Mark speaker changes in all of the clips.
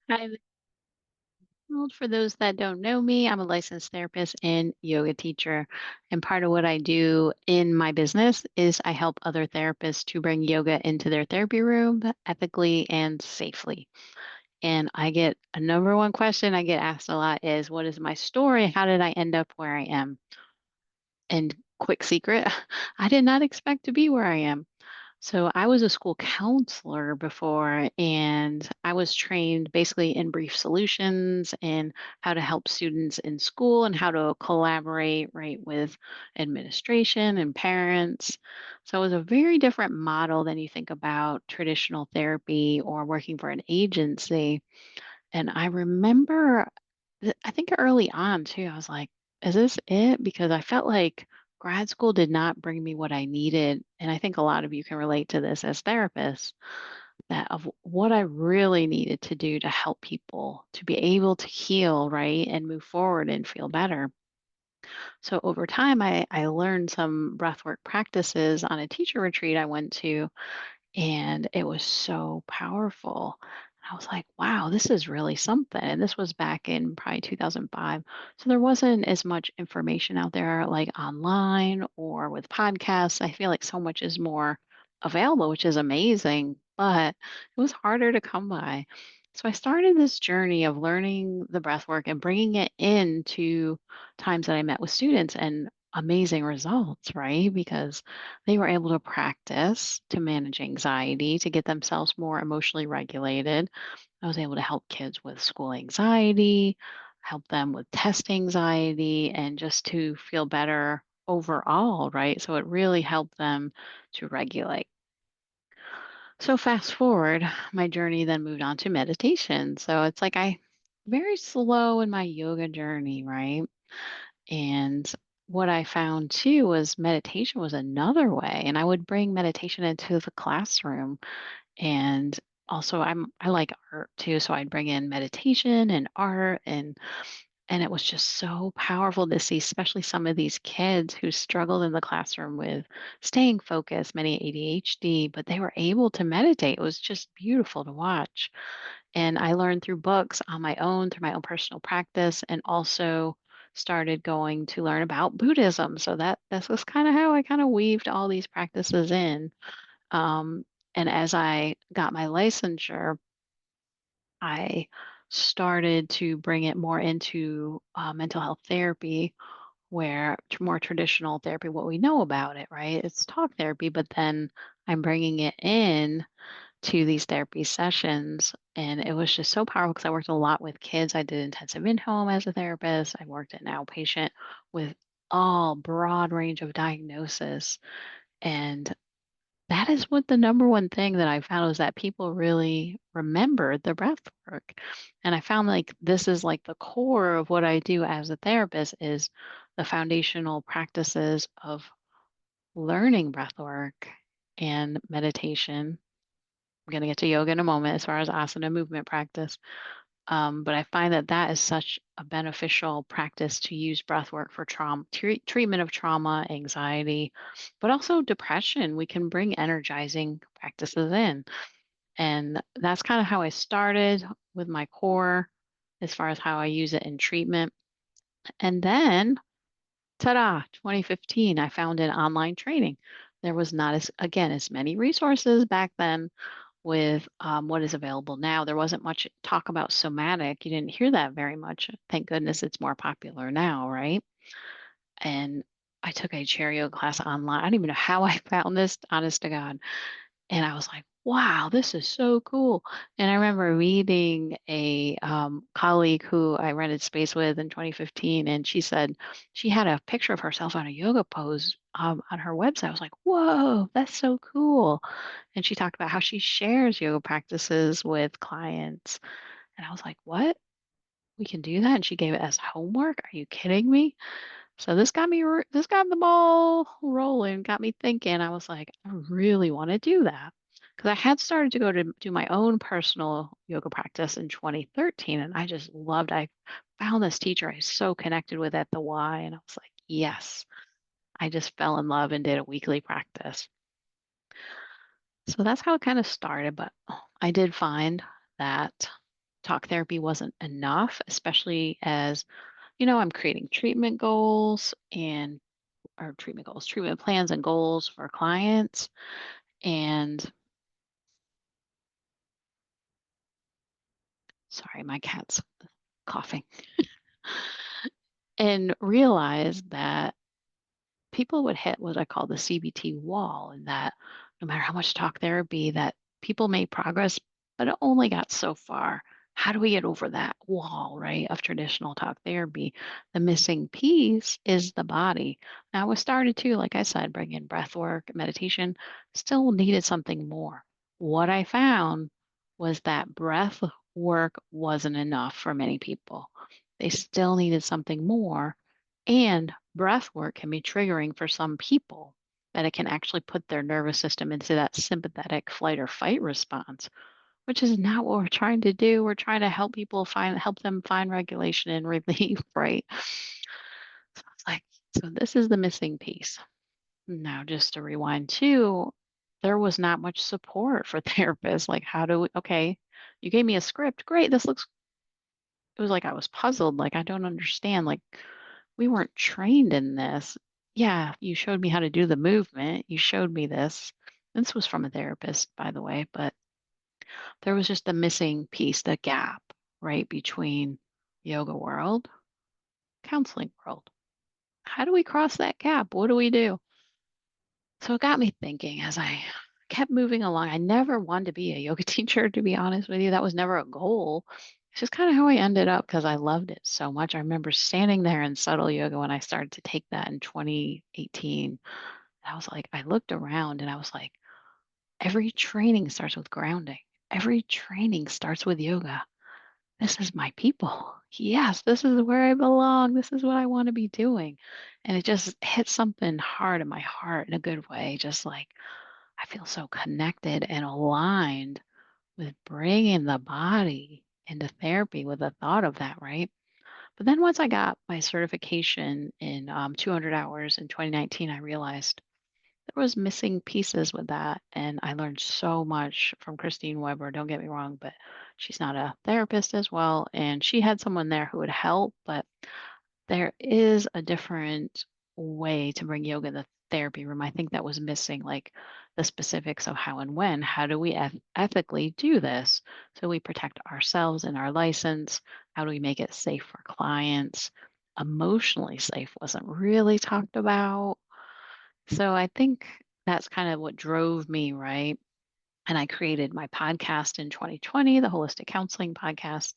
Speaker 1: Hi, McDonald. For those that don't know me, I'm a licensed therapist and yoga teacher. And part of what I do in my business is I help other therapists to bring yoga into their therapy room ethically and safely. And I get a number one question I get asked a lot is, what is my story? How did I end up where I am? And quick secret, I did not expect to be where I am. So I was a school counselor before, and I was trained basically in brief solutions and how to help students in school and how to collaborate right with administration and parents. So it was a very different model than you think about traditional therapy or working for an agency. And I remember, I think early on too, I was like, is this it? Because I felt like grad school did not bring me what I needed. And I think a lot of you can relate to this as therapists, that of what I really needed to do to help people to be able to heal, right, and move forward and feel better. So over time, I learned some breathwork practices on a teacher retreat I went to, and it was so powerful. I was like, wow, this is really something. And this was back in probably 2005. So there wasn't as much information out there like online or with podcasts. I feel like so much is more available, which is amazing, but it was harder to come by. So I started this journey of learning the breath work and bringing it into times that I met with students, and amazing results, right? Because they were able to practice to manage anxiety, to get themselves more emotionally regulated. I was able to help kids with school anxiety, help them with test anxiety, and just to feel better overall, right? So it really helped them to regulate. So fast forward, my journey then moved on to meditation. So it's like I very slow in my yoga journey, right? And what I found too was meditation was another way. And I would bring meditation into the classroom. And also I like art too. So I'd bring in meditation and art, and it was just so powerful to see, especially some of these kids who struggled in the classroom with staying focused, many ADHD, but they were able to meditate. It was just beautiful to watch. And I learned through books on my own, through my own personal practice, and also started going to learn about Buddhism. So that was kind of how I kind of weaved all these practices in. Um, and as I got my licensure, I started to bring it more into mental health therapy, where more traditional therapy, what we know about it, right? It's talk therapy, but then I'm bringing it in to these therapy sessions. And it was just so powerful because I worked a lot with kids. I did intensive in-home as a therapist. I worked at an outpatient with all broad range of diagnosis. And that is what the number one thing that I found was that people really remembered the breath work. And I found like this is like the core of what I do as a therapist is the foundational practices of learning breath work and meditation. I'm going to get to yoga in a moment as far as asana movement practice. But I find that that is such a beneficial practice to use breath work for trauma, treatment of trauma, anxiety, but also depression. We can bring energizing practices in. And that's kind of how I started with my core as far as how I use it in treatment. And then, ta-da, 2015, I found an online training. There was not again, as many resources back then with what is available now. There wasn't much talk about somatic. You didn't hear that very much. Thank goodness it's more popular now, right? And I took a chair yoga class online. I don't even know how I found this, honest to God. And I was like, wow, this is so cool. And I remember meeting a colleague who I rented space with in 2015, and she said she had a picture of herself on a yoga pose on her website. I was like, whoa, that's so cool. And she talked about how she shares yoga practices with clients. And I was like, what? We can do that? And she gave it as homework? Are you kidding me? So this got the ball rolling, got me thinking. I was like, I really want to do that. Because I had started to go to do my own personal yoga practice in 2013, and I just loved, I found this teacher I was so connected with at the Y, and I was like, yes, I just fell in love and did a weekly practice. So that's how it kind of started. But I did find that talk therapy wasn't enough, especially as, I'm creating treatment goals and or treatment goals, treatment plans and goals for clients. And sorry, my cat's coughing. And realize that people would hit what I call the CBT wall, and that no matter how much talk therapy that people made progress, but it only got so far. How do we get over that wall, right, of traditional talk therapy? The missing piece is the body. Now, we started to, like I said, bring in breath work, meditation, still needed something more. What I found was that breath work wasn't enough for many people. They still needed something more, and breath work can be triggering for some people that it can actually put their nervous system into that sympathetic flight or fight response, which is not what we're trying to do. We're trying to help them find regulation and relief, right? So it's like, so this is the missing piece. Now, just to rewind too, there was not much support for therapists. Like, how do we, okay, you gave me a script. Great. It was like I was puzzled. Like, I don't understand. Like, we weren't trained in this. Yeah, you showed me how to do the movement. You showed me this. This was from a therapist, by the way, but there was just the missing piece, the gap, right, between yoga world, counseling world. How do we cross that gap? What do we do? So it got me thinking as I kept moving along. I never wanted to be a yoga teacher, to be honest with you. That was never a goal. It's just kind of how I ended up because I loved it so much. I remember standing there in subtle yoga when I started to take that in 2018. I was like, I looked around and I was like, every training starts with grounding. Every training starts with yoga. This is my people. Yes, this is where I belong. This is what I want to be doing. And it just hit something hard in my heart in a good way. Just like I feel so connected and aligned with bringing the body into therapy with the thought of that, right? But then once I got my certification in 200 hours in 2019, I realized there was missing pieces with that, and I learned so much from Christine Weber. Don't get me wrong, but she's not a therapist as well, and she had someone there who would help, but there is a different way to bring yoga in the therapy room. I think that was missing, like the specifics of how and when. How do we ethically do this so we protect ourselves and our license? How do we make it safe for clients? Emotionally safe wasn't really talked about. So I think that's kind of what drove me, right? And I created my podcast in 2020, the Holistic Counseling Podcast,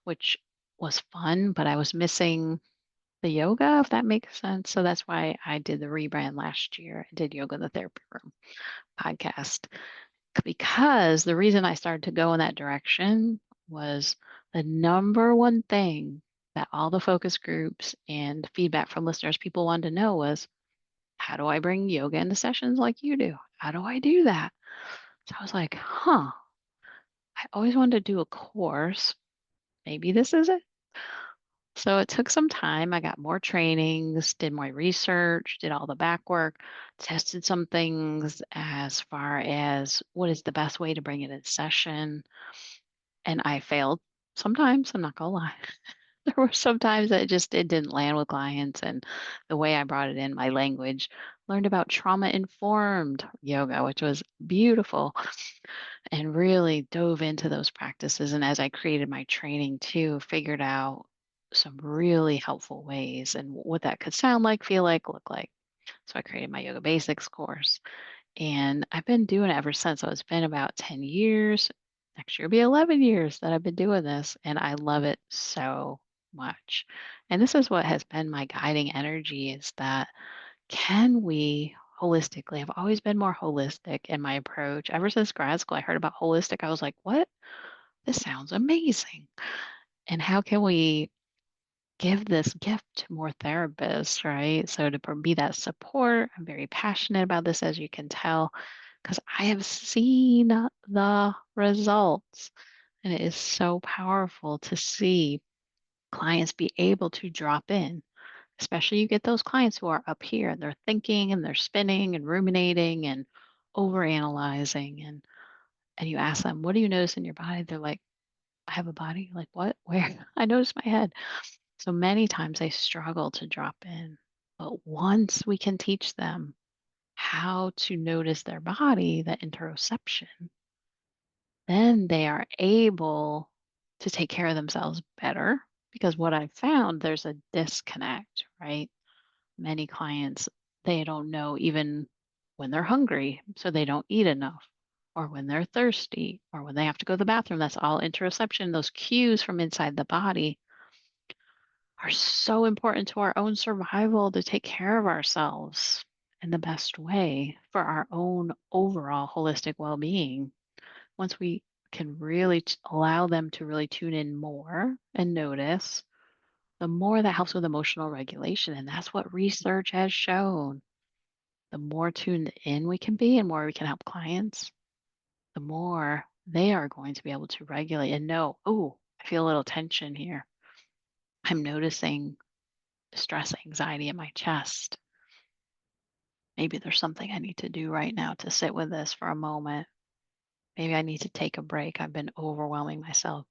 Speaker 1: which was fun, but I was missing the yoga, if that makes sense. So that's why I did the rebrand last year. I did Yoga in the Therapy Room podcast because the reason I started to go in that direction was the number one thing that all the focus groups and feedback from listeners, people wanted to know was, how do I bring yoga into sessions like you do? How do I do that? So I was like, huh, I always wanted to do a course. Maybe this is it. So it took some time. I got more trainings, did more research, did all the back work, tested some things as far as what is the best way to bring it in session. And I failed sometimes, I'm not gonna lie. There were some times that it didn't land with clients and the way I brought it in, my language, learned about trauma informed yoga, which was beautiful, and really dove into those practices. And as I created my training too, figured out some really helpful ways and what that could sound like, feel like, look like. So I created my yoga basics course and I've been doing it ever since. So it's been about 10 years. Next year will be 11 years that I've been doing this, and I love it so much. And this is what has been my guiding energy is that can we holistically, I've always been more holistic in my approach. Ever since grad school, I heard about holistic. I was like, what? This sounds amazing. And how can we give this gift to more therapists, right? So to be that support, I'm very passionate about this, as you can tell, because I have seen the results. And it is so powerful to see clients be able to drop in, especially you get those clients who are up here and they're thinking and they're spinning and ruminating and overanalyzing and you ask them, what do you notice in your body? They're like, I have a body? Like what? Where? I noticed my head. So many times they struggle to drop in. But once we can teach them how to notice their body, that interoception, then they are able to take care of themselves better. Because what I found, there's a disconnect, right? Many clients, they don't know even when they're hungry, so they don't eat enough, or when they're thirsty, or when they have to go to the bathroom. That's all interoception. Those cues from inside the body are so important to our own survival to take care of ourselves in the best way for our own overall holistic well being. Once we can really allow them to really tune in more and notice, the more that helps with emotional regulation. And that's what research has shown. The more tuned in we can be and more we can help clients, the more they are going to be able to regulate and know, oh, I feel a little tension here. I'm noticing stress, anxiety in my chest. Maybe there's something I need to do right now to sit with this for a moment. Maybe I need to take a break. I've been overwhelming myself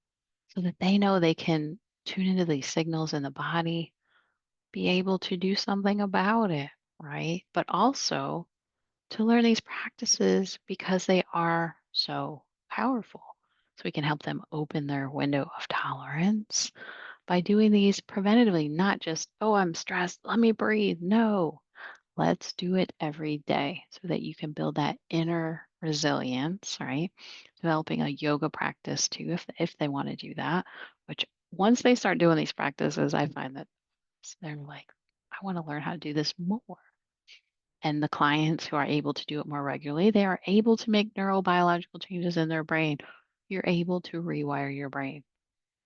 Speaker 1: so that they know they can tune into these signals in the body, be able to do something about it, right? But also to learn these practices because they are so powerful. So we can help them open their window of tolerance by doing these preventatively, not just, oh, I'm stressed, let me breathe. No, let's do it every day so that you can build that inner resilience, right? Developing a yoga practice too, if they want to do that, which once they start doing these practices, I find that they're like, I want to learn how to do this more. And the clients who are able to do it more regularly, they are able to make neurobiological changes in their brain. You're able to rewire your brain.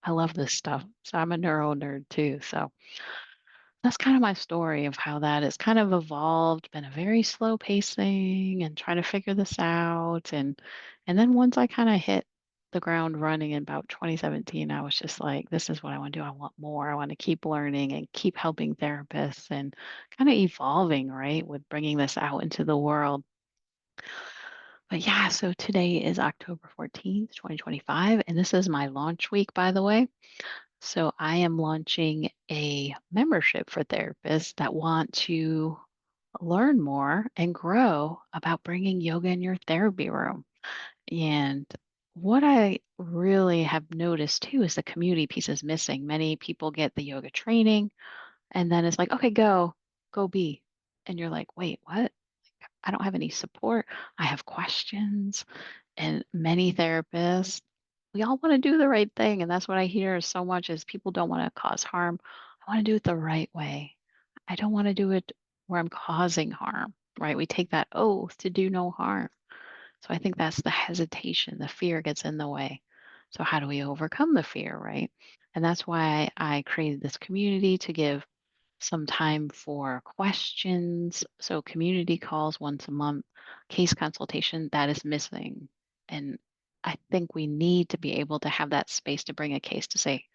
Speaker 1: I love this stuff. So I'm a neuro nerd too. So that's kind of my story of how that has kind of evolved, been a very slow pacing and trying to figure this out. And then once I kind of hit the ground running in about 2017, I was just like, this is what I want to do. I want more. I want to keep learning and keep helping therapists and kind of evolving, right, with bringing this out into the world. But yeah, so today is October 14th, 2025, and this is my launch week, by the way. So I am launching a membership for therapists that want to learn more and grow about bringing yoga in your therapy room. And what I really have noticed too is the community piece is missing. Many people get the yoga training and then it's like, okay, go be. And you're like, wait, what? I don't have any support. I have questions. And many therapists, we all want to do the right thing. And that's what I hear so much is people don't want to cause harm. I want to do it the right way. I don't want to do it where I'm causing harm, right? We take that oath to do no harm. So I think that's the hesitation, the fear gets in the way. So how do we overcome the fear, right? And that's why I created this community to give some time for questions. So community calls once a month, case consultation that is missing. And I think we need to be able to have that space to bring a case to say,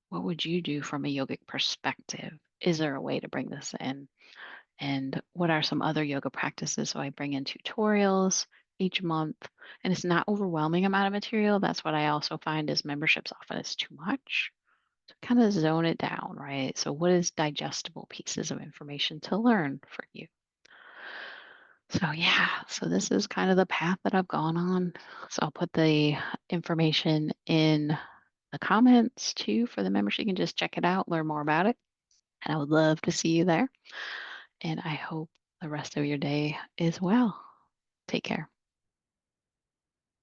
Speaker 1: what would you do from a yogic perspective? Is there a way to bring this in? And what are some other yoga practices? So I bring in tutorials each month, and it's not overwhelming amount of material. That's what I also find is memberships often is too much. So kind of zone it down, right? So what is digestible pieces of information to learn for you? So yeah, so this is kind of the path that I've gone on. So I'll put the information in the comments too for the membership. You can just check it out, learn more about it. And I would love to see you there. And I hope the rest of your day is well. Take care.